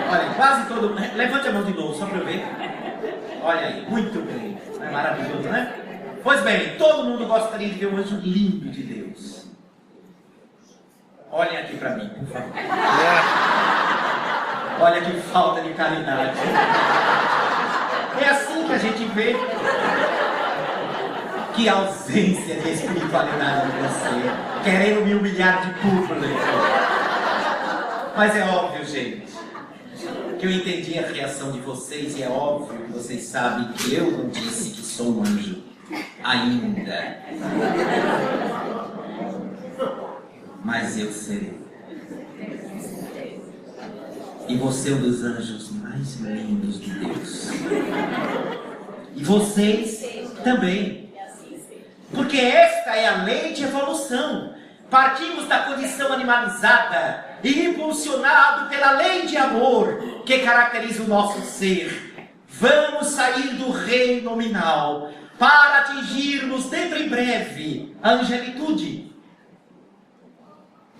Olha, quase todo mundo. Levante a mão de novo, só para eu ver. Olha aí, muito bem. É maravilhoso, né? Pois bem, todo mundo gostaria de ver um anjo lindo de Deus. Olhem aqui para mim, por favor. Olha que falta de caridade. É assim que a gente vê. Que ausência de espiritualidade de você. Querendo me humilhar de público. Mas é óbvio, gente, que eu entendi a reação de vocês. E é óbvio que vocês sabem que eu não disse que sou um anjo. Ainda. Mas eu serei. E você é um dos anjos mais lindos de Deus. E vocês também. Porque esta é a lei de evolução. Partimos da condição animalizada e impulsionado pela lei de amor que caracteriza o nosso ser. Vamos sair do reino nominal para atingirmos dentro em breve a angelitude.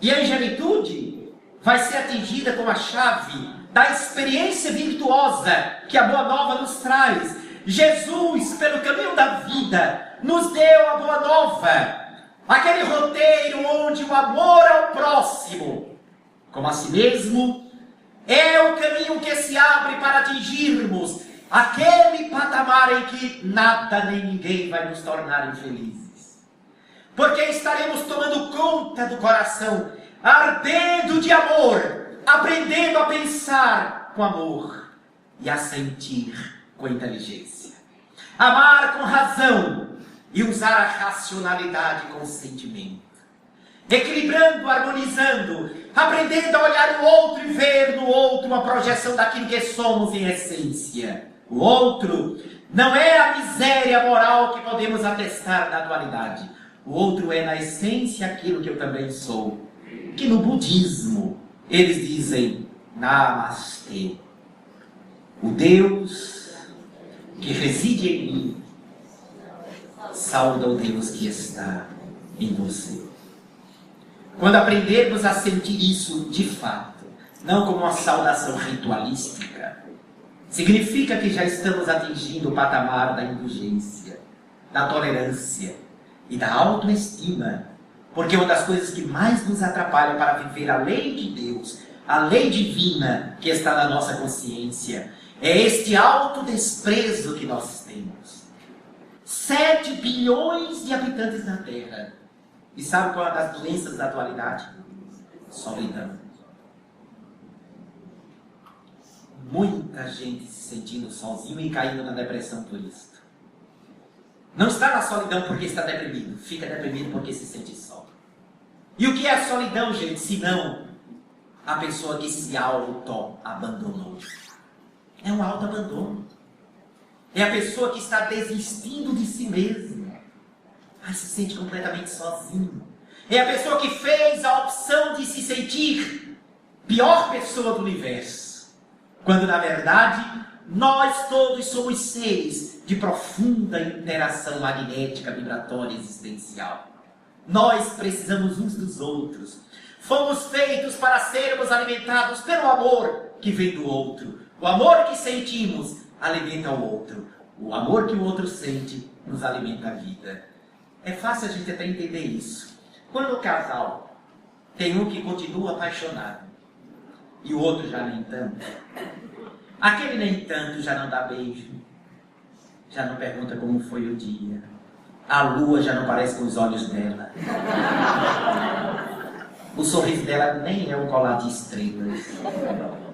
E a angelitude vai ser atingida com a chave da experiência virtuosa que a Boa Nova nos traz. Jesus, pelo caminho da vida, nos deu a Boa Nova. Aquele roteiro onde o amor ao próximo, como a si mesmo, é o caminho que se abre para atingirmos aquele patamar em que nada nem ninguém vai nos tornar infelizes. Porque estaremos tomando conta do coração, ardendo de amor, aprendendo a pensar com amor e a sentir com inteligência. Amar com razão e usar a racionalidade com sentimento. Equilibrando, harmonizando, aprendendo a olhar o outro e ver no outro uma projeção daquilo que somos em essência. O outro não é a miséria moral que podemos atestar na dualidade. O outro é, na essência, aquilo que eu também sou. Que no budismo eles dizem Namastê. O Deus que reside em mim sauda o Deus que está em você. Quando aprendermos a sentir isso de fato, não como uma saudação ritualística, significa que já estamos atingindo o patamar da indulgência, da tolerância e da autoestima. Porque uma das coisas que mais nos atrapalha para viver a lei de Deus, a lei divina que está na nossa consciência, é este autodesprezo que nós temos. 7 bilhões de habitantes na Terra. E sabe qual é uma das doenças da atualidade? Solidão. Muita gente se sentindo sozinho e caindo na depressão por isso. Não está na solidão porque está deprimido. Fica deprimido porque se sente só. E o que é a solidão, gente? Senão a pessoa que se auto-abandonou. É um auto-abandono. É a pessoa que está desistindo de si mesma. Mas se sente completamente sozinho. É a pessoa que fez a opção de se sentir pior pessoa do universo. Quando, na verdade, nós todos somos seres de profunda interação magnética, vibratória, existencial. Nós precisamos uns dos outros. Fomos feitos para sermos alimentados pelo amor que vem do outro. O amor que sentimos alimenta o outro. O amor que o outro sente nos alimenta a vida. É fácil a gente até entender isso. Quando o casal tem um que continua apaixonado e o outro já nem tanto, aquele nem tanto já não dá beijo, já não pergunta como foi o dia, a lua já não parece com os olhos dela, o sorriso dela nem é um colar de estrelas,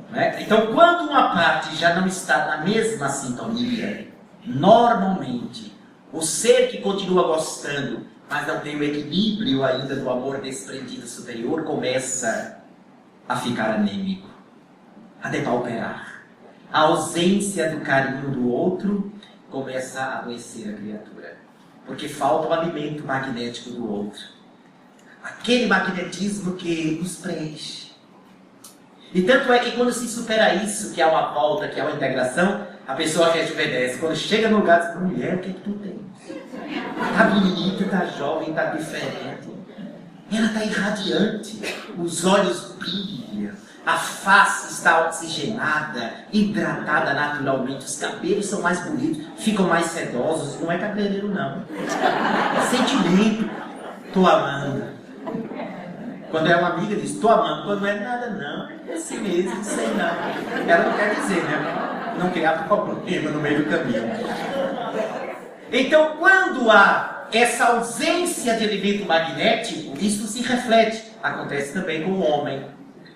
né? Então, quando uma parte já não está na mesma sintonia, normalmente o ser que continua gostando, mas não tem o equilíbrio ainda do amor desprendido superior, começa a ficar anêmico, a depauperar. A ausência do carinho do outro começa a adoecer a criatura, porque falta o alimento magnético do outro. Aquele magnetismo que nos preenche. E tanto é que quando se supera isso, que há uma volta, que há uma integração, a pessoa rejuvenesce. Quando chega no lugar, diz, mulher, o que é que tu tem? Tá bonita, tá jovem, tá diferente. Ela tá irradiante. Os olhos brilham. A face está oxigenada, hidratada naturalmente. Os cabelos são mais bonitos, ficam mais sedosos. Não é cabeleireiro, não. É sentimento. Tô amando. Quando é uma amiga, diz, tô amando. Quando não é nada, não. É assim mesmo, não sei não. Ela não quer dizer, né? Não criar problema no meio do caminho. Então, quando há essa ausência de elemento magnético, isso se reflete. Acontece também com o homem.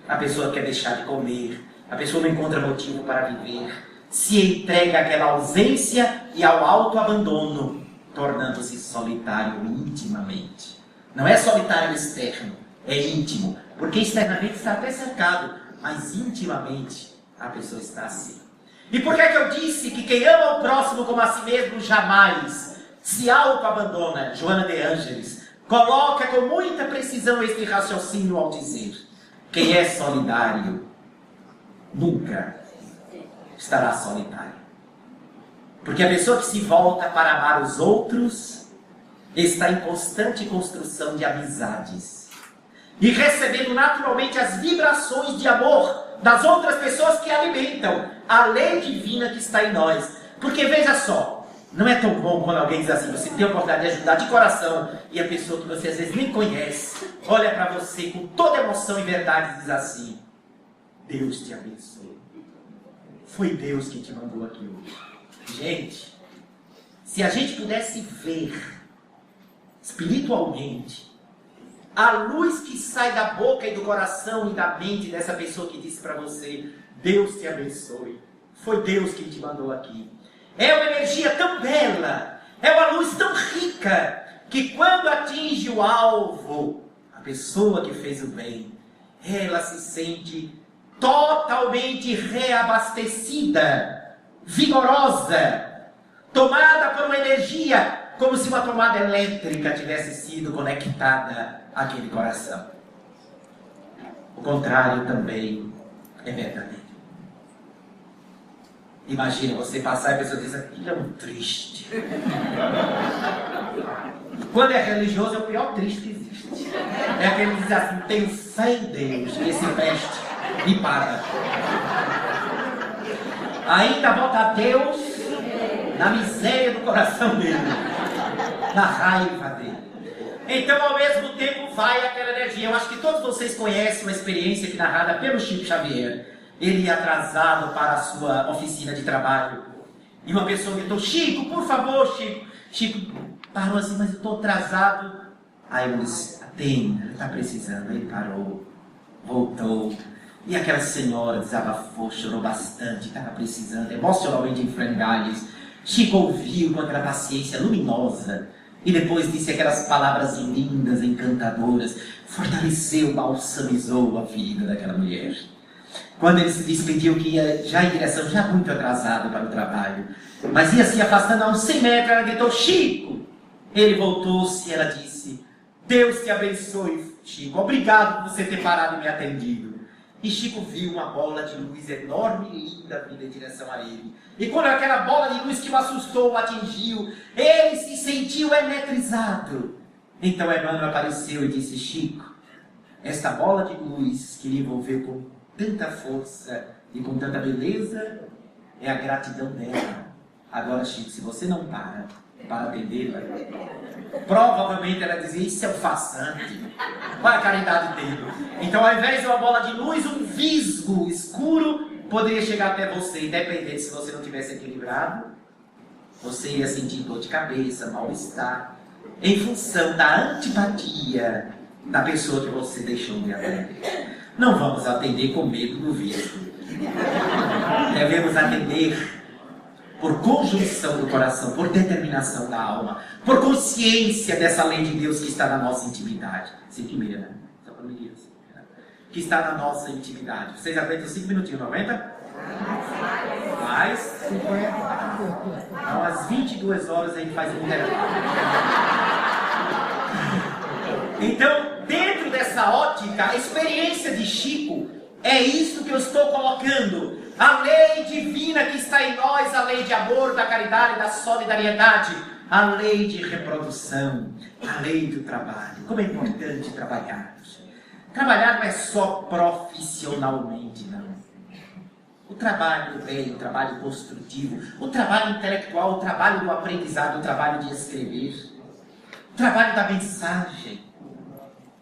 A pessoa quer deixar de comer. A pessoa não encontra motivo para viver. Se entrega àquela ausência e ao autoabandono, tornando-se solitário intimamente. Não é solitário externo, é íntimo. Porque externamente está até cercado, mas intimamente a pessoa está assim. E por que é que eu disse que quem ama o próximo como a si mesmo jamais se auto-abandona? Joana de Ângeles coloca com muita precisão este raciocínio ao dizer: quem é solidário nunca estará solitário. Porque a pessoa que se volta para amar os outros está em constante construção de amizades e recebendo naturalmente as vibrações de amor das outras pessoas que alimentam a lei divina que está em nós. Porque veja só, não é tão bom quando alguém diz assim, você tem a oportunidade de ajudar de coração, e a pessoa que você às vezes nem conhece, olha para você com toda emoção e verdade e diz assim: Deus te abençoe. Foi Deus que te mandou aqui hoje. Gente, se a gente pudesse ver espiritualmente a luz que sai da boca e do coração e da mente dessa pessoa que disse para você: Deus te abençoe. Foi Deus que te mandou aqui. É uma energia tão bela, é uma luz tão rica, que quando atinge o alvo, a pessoa que fez o bem, ela se sente totalmente reabastecida, vigorosa, tomada por uma energia, como se uma tomada elétrica tivesse sido conectada àquele coração. O contrário também é verdadeiro. Imagina você passar e a pessoa diz: aquilo é um triste. Quando é religioso, é o pior triste que existe. É aquele que diz assim: tenho fé em Deus, que esse veste me paga. Ainda bota Deus na miséria do coração dele, na raiva dele. Então, ao mesmo tempo, vai aquela energia. Eu acho que todos vocês conhecem uma experiência aqui narrada pelo Chico Xavier. Ele ia atrasado para a sua oficina de trabalho. E uma pessoa gritou: Chico, por favor, Chico. Chico parou assim: mas eu estou atrasado. Aí ele disse: atenda, ele está precisando. Aí ele parou, voltou. E aquela senhora desabafou, chorou bastante, estava precisando, emocionalmente em frangalhos. Chico ouviu com aquela paciência luminosa. E depois disse aquelas palavras lindas, encantadoras. Fortaleceu, balsamizou a vida daquela mulher. Quando ele se despediu, que ia já em direção, já muito atrasado para o trabalho, mas ia se afastando a uns 100 metros, ela gritou: Chico! Ele voltou-se e ela disse: Deus te abençoe, Chico. Obrigado por você ter parado e me atendido. E Chico viu uma bola de luz enorme e linda vindo em direção a ele. E quando aquela bola de luz que o assustou o atingiu, ele se sentiu eletrizado. Então Emmanuel apareceu e disse: Chico, esta bola de luz que lhe envolveu com tanta força e com tanta beleza é a gratidão dela. Agora, Chico, se você não para atendê-la, provavelmente ela dizia: isso é um farsante. Qual é a caridade dele? Então, ao invés de uma bola de luz, um visgo escuro poderia chegar até você. Independente, se você não tivesse equilibrado, você ia sentir dor de cabeça, mal-estar, em função da antipatia da pessoa que você deixou de atender. Não vamos atender com medo do visgo. Devemos atender por conjunção do coração, por determinação da alma, por consciência dessa lei de Deus que está na nossa intimidade. 5h30, né? Só para me dizer assim, né? Que está na nossa intimidade. Vocês aguentam 5 minutinhos, 90? Mais 50. Então, às 22 horas a gente faz um intervalo. Então, dentro dessa ótica, a experiência de Chico é isso que eu estou colocando. a lei divina que está em nós, a lei de amor, da caridade, da solidariedade, a lei de reprodução, a lei do trabalho. Como é importante trabalhar. Trabalhar não é só profissionalmente, não. O trabalho do bem, o trabalho construtivo, o trabalho intelectual, o trabalho do aprendizado, o trabalho de escrever, o trabalho da mensagem.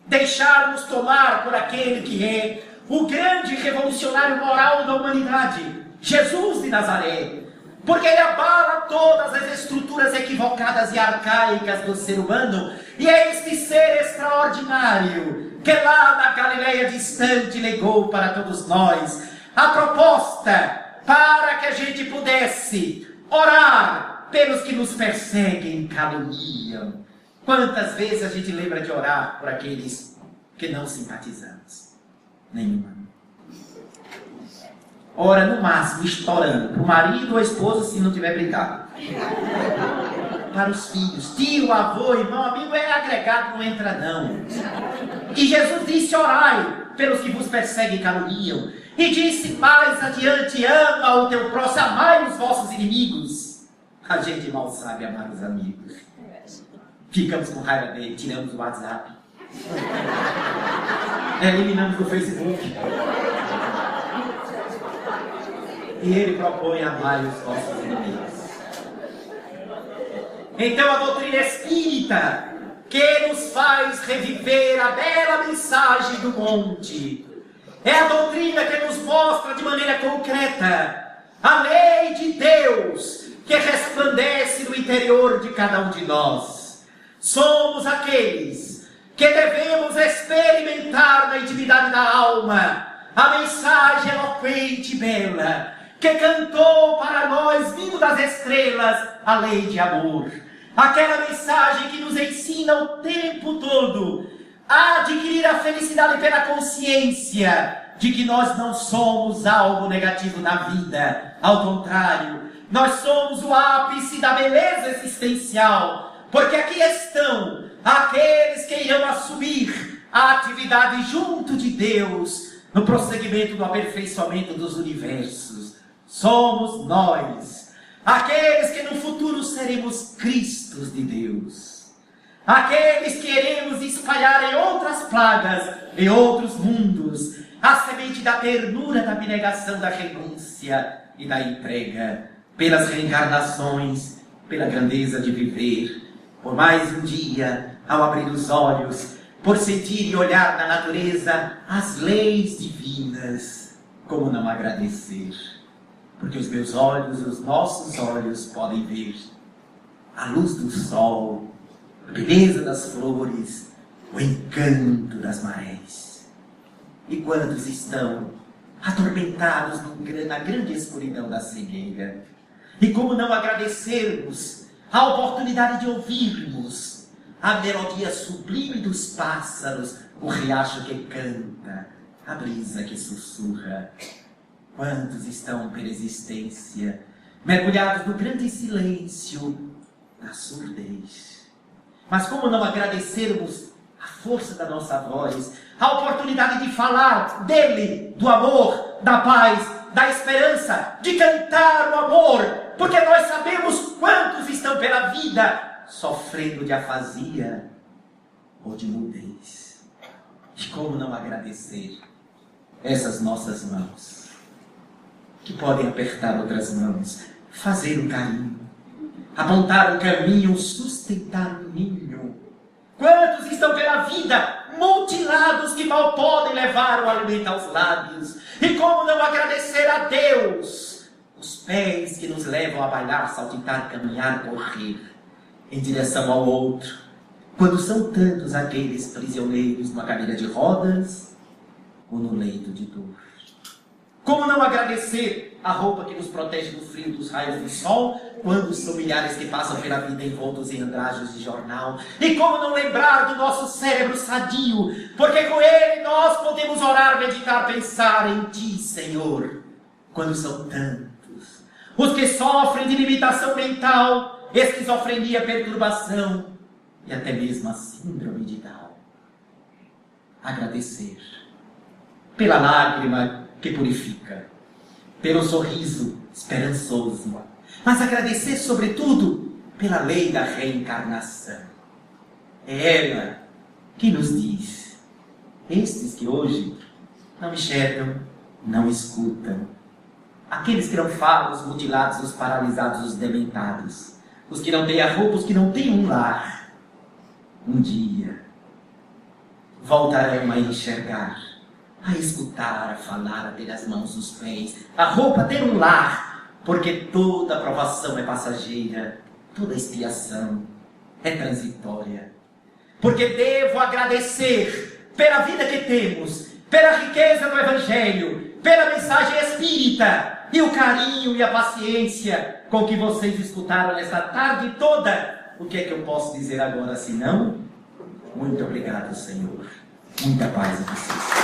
Deixar-nos tomar por aquele que é o grande revolucionário moral da humanidade, Jesus de Nazaré, porque ele abala todas as estruturas equivocadas e arcaicas do ser humano, e é este ser extraordinário que lá na Galileia distante legou para todos nós a proposta para que a gente pudesse orar pelos que nos perseguem e caluniam. Quantas vezes a gente lembra de orar por aqueles que não simpatizamos? Nenhuma. Ora, no máximo, estourando para o marido ou a esposa, se não tiver brigado. Para os filhos, tio, avô, irmão, amigo, é agregado, não entra não. E Jesus disse, orai pelos que vos perseguem e caluniam. E disse mais adiante, ama o teu próximo, amai os vossos inimigos. A gente mal sabe amar os amigos. Ficamos com raiva dele, tiramos o WhatsApp. Eliminamos do Facebook. E ele propõe amar os nossos inimigos. Então a doutrina espírita, que nos faz reviver a bela mensagem do monte, é a doutrina que nos mostra de maneira concreta a lei de Deus que resplandece no interior de cada um de nós. Somos aqueles que devemos experimentar na intimidade da alma a mensagem eloquente e bela que cantou para nós, vindo das estrelas, a lei de amor. Aquela mensagem que nos ensina o tempo todo a adquirir a felicidade pela consciência de que nós não somos algo negativo na vida. Ao contrário, nós somos o ápice da beleza existencial, porque aqui estão aqueles que irão assumir a atividade junto de Deus no prosseguimento do aperfeiçoamento dos universos. Somos nós, aqueles que no futuro seremos Cristos de Deus, aqueles que iremos espalhar em outras plagas, em outros mundos, a semente da ternura, da abnegação, da renúncia e da entrega, pelas reencarnações, pela grandeza de viver, por mais um dia, ao abrir os olhos, por sentir e olhar na natureza as leis divinas. Como não agradecer? Porque os meus olhos, os nossos olhos podem ver a luz do sol, a beleza das flores, o encanto das marés. E quantos estão atormentados na grande escuridão da cegueira? E como não agradecermos a oportunidade de ouvirmos a melodia sublime dos pássaros, o riacho que canta, a brisa que sussurra? Quantos estão pela existência mergulhados no grande silêncio, na surdez? Mas como não agradecermos a força da nossa voz, a oportunidade de falar dele, do amor, da paz, da esperança, de cantar o amor, porque nós sabemos quantos estão pela vida sofrendo de afasia ou de mudez. E como não agradecer essas nossas mãos, que podem apertar outras mãos, fazer um carinho, apontar um caminho, sustentar um ninho. Quantos estão pela vida mutilados que mal podem levar o alimento aos lábios? E como não agradecer a Deus os pés que nos levam a bailar, saltitar, caminhar, correr em direção ao outro, quando são tantos aqueles prisioneiros numa cadeira de rodas ou no leito de dor? Como não agradecer a roupa que nos protege do frio dos raios do sol, quando são milhares que passam pela vida envoltos em andrajos de jornal? E como não lembrar do nosso cérebro sadio, porque com ele nós podemos orar, meditar, pensar em Ti, Senhor, quando são tantos os que sofrem de limitação mental, esquizofrenia, perturbação e até mesmo a síndrome de Down. Agradecer pela lágrima que purifica, pelo sorriso esperançoso, mas agradecer, sobretudo, pela lei da reencarnação. É ela que nos diz: estes que hoje não enxergam, não escutam, aqueles que não falam, os mutilados, os paralisados, os dementados, os que não têm a roupa, os que não têm um lar, um dia voltarão a enxergar, a escutar, a falar, a ter as mãos, os pés, a roupa, a ter um lar, porque toda provação é passageira, toda expiação é transitória. Porque devo agradecer pela vida que temos, pela riqueza do Evangelho, pela mensagem espírita e o carinho e a paciência com que vocês escutaram nesta tarde toda. O que é que eu posso dizer agora, senão? Muito obrigado, Senhor. Muita paz a vocês.